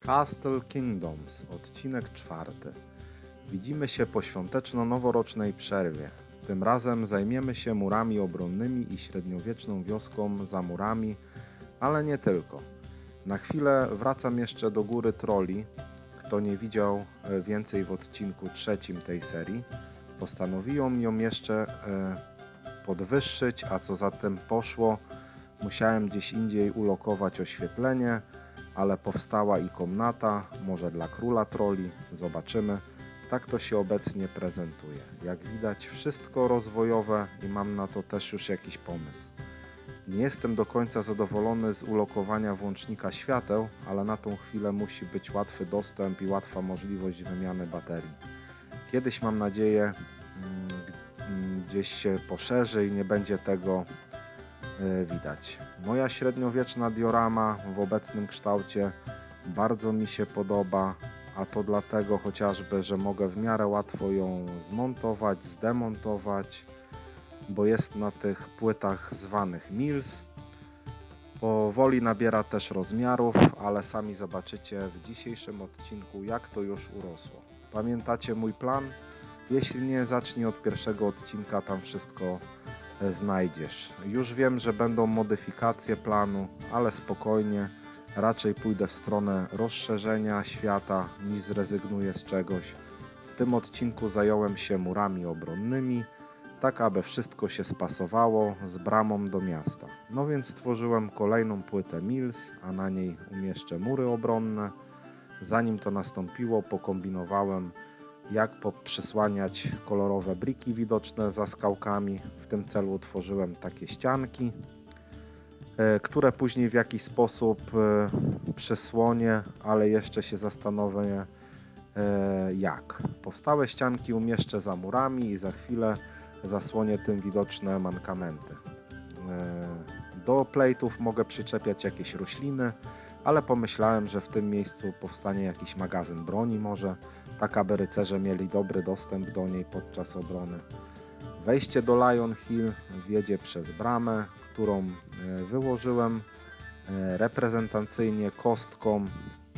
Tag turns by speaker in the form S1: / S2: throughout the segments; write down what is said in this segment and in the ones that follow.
S1: Castle Kingdoms, odcinek 4. Widzimy się po świąteczno-noworocznej przerwie. Tym razem zajmiemy się murami obronnymi i średniowieczną wioską za murami, ale nie tylko. Na chwilę wracam jeszcze do Góry Trolli. Kto nie widział więcej w odcinku 3 tej serii, postanowiłem ją jeszcze podwyższyć, a co za tym poszło, musiałem gdzieś indziej ulokować oświetlenie, ale powstała i komnata, może dla króla trolli, zobaczymy. Tak to się obecnie prezentuje. Jak widać, wszystko rozwojowe i mam na to też już jakiś pomysł. Nie jestem do końca zadowolony z ulokowania włącznika świateł, ale na tą chwilę musi być łatwy dostęp i łatwa możliwość wymiany baterii. Kiedyś, mam nadzieję, gdzieś się poszerzy i nie będzie tego widać. Moja średniowieczna diorama w obecnym kształcie bardzo mi się podoba, a to dlatego chociażby, że mogę w miarę łatwo ją zmontować, zdemontować, bo jest na tych płytach zwanych Mills. Powoli nabiera też rozmiarów, ale sami zobaczycie w dzisiejszym odcinku, jak to już urosło. Pamiętacie mój plan? Jeśli nie, zacznij od pierwszego odcinka, tam wszystko znajdziesz. Już wiem, że będą modyfikacje planu, ale spokojnie, raczej pójdę w stronę rozszerzenia świata, niż zrezygnuję z czegoś. W tym odcinku zająłem się murami obronnymi, tak aby wszystko się spasowało z bramą do miasta. No więc stworzyłem kolejną płytę Mills, a na niej umieszczę mury obronne. Zanim to nastąpiło, pokombinowałem, jak przysłaniać kolorowe briki widoczne za skałkami. W tym celu utworzyłem takie ścianki, które później w jakiś sposób przysłonię, ale jeszcze się zastanowię jak. Powstałe ścianki umieszczę za murami i za chwilę zasłonię tym widoczne mankamenty. Do plate'ów mogę przyczepiać jakieś rośliny, ale pomyślałem, że w tym miejscu powstanie jakiś magazyn broni może, tak aby rycerze mieli dobry dostęp do niej podczas obrony. Wejście do Lion Hill wiedzie przez bramę, którą wyłożyłem reprezentacyjnie kostką.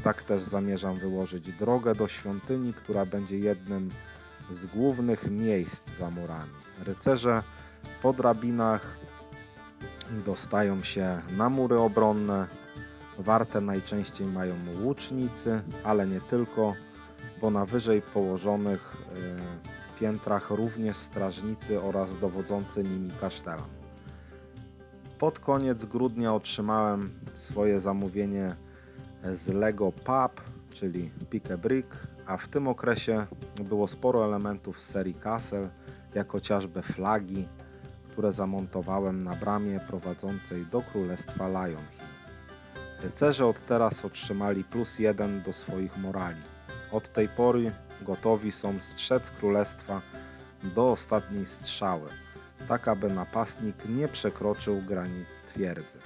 S1: Tak też zamierzam wyłożyć drogę do świątyni, która będzie jednym z głównych miejsc za murami. Rycerze po drabinach dostają się na mury obronne. Warte najczęściej mają łucznicy, ale nie tylko, bo na wyżej położonych piętrach również strażnicy oraz dowodzący nimi kasztelan. Pod koniec grudnia otrzymałem swoje zamówienie z Lego Pub, czyli Pick a Brick, a w tym okresie było sporo elementów z serii Castle, jak chociażby flagi, które zamontowałem na bramie prowadzącej do Królestwa Lion Hill. Rycerze od teraz otrzymali +1 do swoich morali. Od tej pory gotowi są strzec królestwa do ostatniej strzały, tak aby napastnik nie przekroczył granic twierdzy.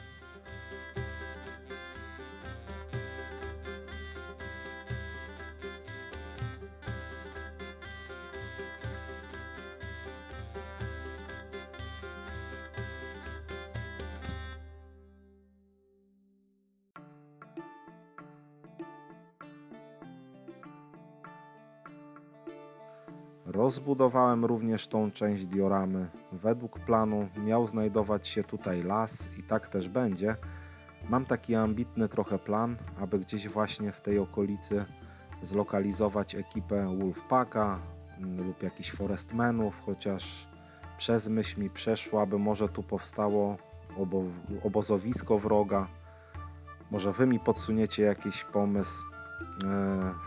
S1: Rozbudowałem również tą część dioramy. Według planu miał znajdować się tutaj las i tak też będzie. Mam taki ambitny trochę plan, aby gdzieś właśnie w tej okolicy zlokalizować ekipę Wolfpacka lub jakichś Forestmenów, chociaż przez myśl mi przeszło, aby może tu powstało obozowisko wroga. Może wy mi podsuniecie jakiś pomysł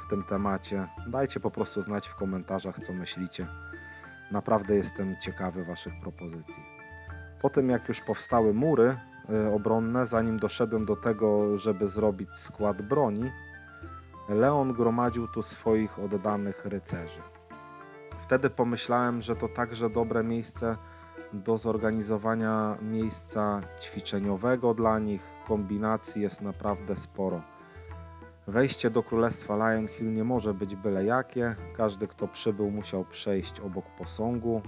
S1: w tym temacie. Dajcie po prostu znać w komentarzach, co myślicie. Naprawdę jestem ciekawy waszych propozycji. Po tym, jak już powstały mury obronne, zanim doszedłem do tego, żeby zrobić skład broni, Leon gromadził tu swoich oddanych rycerzy. Wtedy pomyślałem, że to także dobre miejsce do zorganizowania miejsca ćwiczeniowego dla nich. Kombinacji jest naprawdę sporo. Wejście do Królestwa Lion Hill nie może być byle jakie. Każdy, kto przybył, musiał przejść obok posągu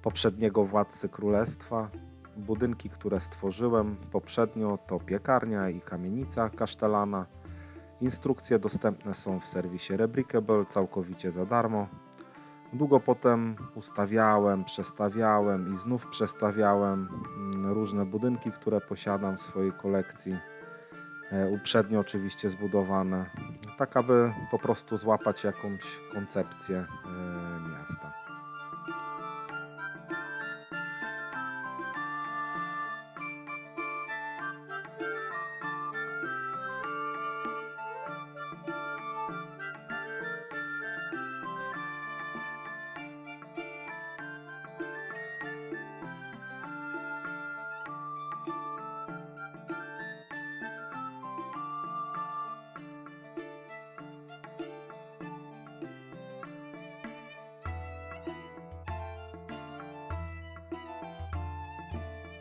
S1: poprzedniego władcy królestwa. Budynki, które stworzyłem poprzednio, to piekarnia i kamienica kasztelana. Instrukcje dostępne są w serwisie Rebrickable całkowicie za darmo. Długo potem ustawiałem, przestawiałem i znów przestawiałem różne budynki, które posiadam w swojej kolekcji. Uprzednio oczywiście zbudowane, tak aby po prostu złapać jakąś koncepcję miasta.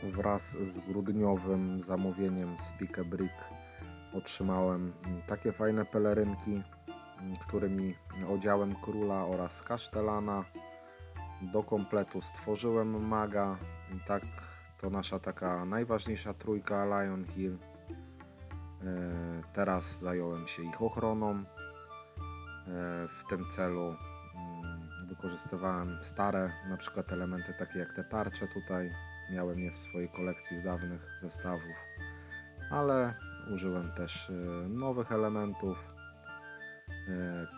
S1: Wraz z grudniowym zamówieniem z Pick a Brick otrzymałem takie fajne pelerynki, którymi odziałem króla oraz kasztelana. Do kompletu stworzyłem maga i tak to nasza taka najważniejsza trójka Lion Hill. Teraz zająłem się ich ochroną. W tym celu wykorzystywałem stare na przykład elementy takie jak te tarcze tutaj. Miałem je w swojej kolekcji z dawnych zestawów, ale użyłem też nowych elementów.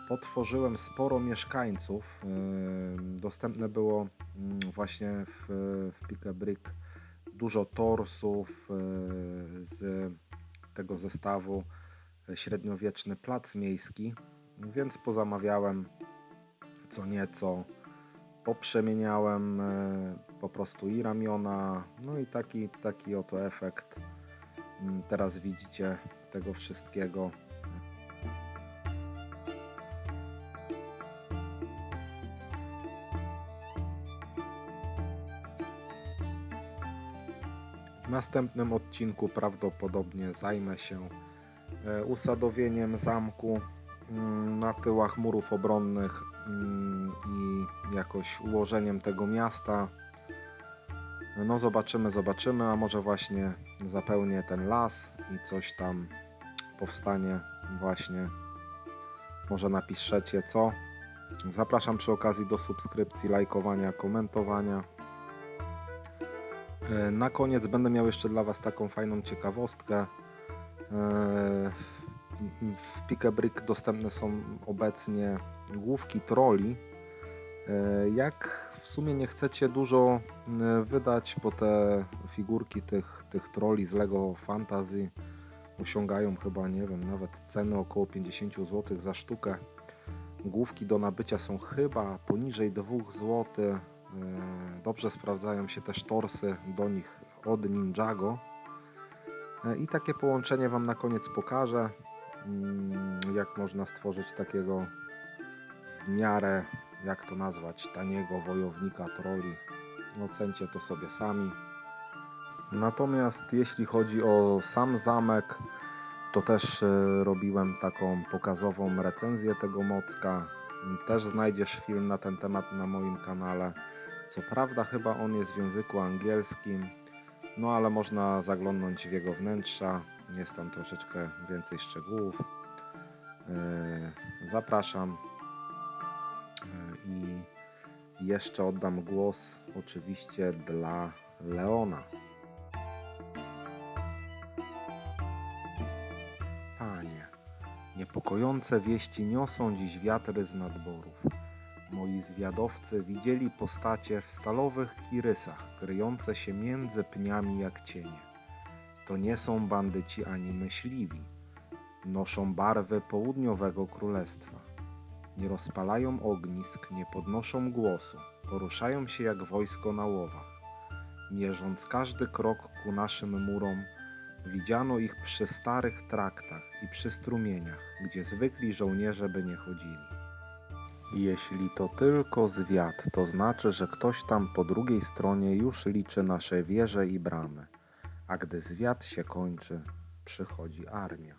S1: Potworzyłem sporo mieszkańców. Dostępne było właśnie w Pick a Brick dużo torsów z tego zestawu średniowieczny plac miejski, więc pozamawiałem co nieco, poprzemieniałem po prostu i ramiona, no i taki oto efekt teraz widzicie tego wszystkiego. W następnym odcinku prawdopodobnie zajmę się usadowieniem zamku na tyłach murów obronnych i jakoś ułożeniem tego miasta. No zobaczymy, a może właśnie zapełnię ten las i coś tam powstanie właśnie. Może napiszecie co. Zapraszam przy okazji do subskrypcji, lajkowania, komentowania. Na koniec będę miał jeszcze dla Was taką fajną ciekawostkę. W Pick a Brick dostępne są obecnie główki troli. Jak w sumie nie chcecie dużo wydać, bo te figurki tych troli z Lego Fantasy osiągają chyba, nie wiem, nawet ceny około 50 zł za sztukę. Główki do nabycia są chyba poniżej 2 zł. Dobrze sprawdzają się też torsy do nich od Ninjago. I takie połączenie Wam na koniec pokażę, jak można stworzyć takiego w miarę, jak to nazwać, taniego wojownika troli. Ocencie to sobie sami. Natomiast jeśli chodzi o sam zamek, to też robiłem taką pokazową recenzję tego mocka. Też znajdziesz film na ten temat na moim kanale. Co prawda chyba on jest w języku angielskim, no ale można zaglądnąć w jego wnętrza. Jest tam troszeczkę więcej szczegółów. Zapraszam. I jeszcze oddam głos oczywiście dla Leona. Panie, niepokojące wieści niosą dziś wiatry z nadborów. Moi zwiadowcy widzieli postacie w stalowych kirysach, kryjące się między pniami jak cienie. To nie są bandyci ani myśliwi. Noszą barwy południowego królestwa. Nie rozpalają ognisk, nie podnoszą głosu, poruszają się jak wojsko na łowach. Mierząc każdy krok ku naszym murom, widziano ich przy starych traktach i przy strumieniach, gdzie zwykli żołnierze by nie chodzili. Jeśli to tylko zwiad, to znaczy, że ktoś tam po drugiej stronie już liczy nasze wieże i bramy, a gdy zwiad się kończy, przychodzi armia.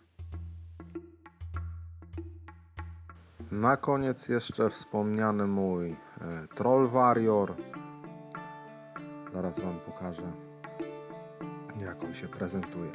S1: Na koniec jeszcze wspomniany mój Troll Warrior. Zaraz Wam pokażę, jak on się prezentuje.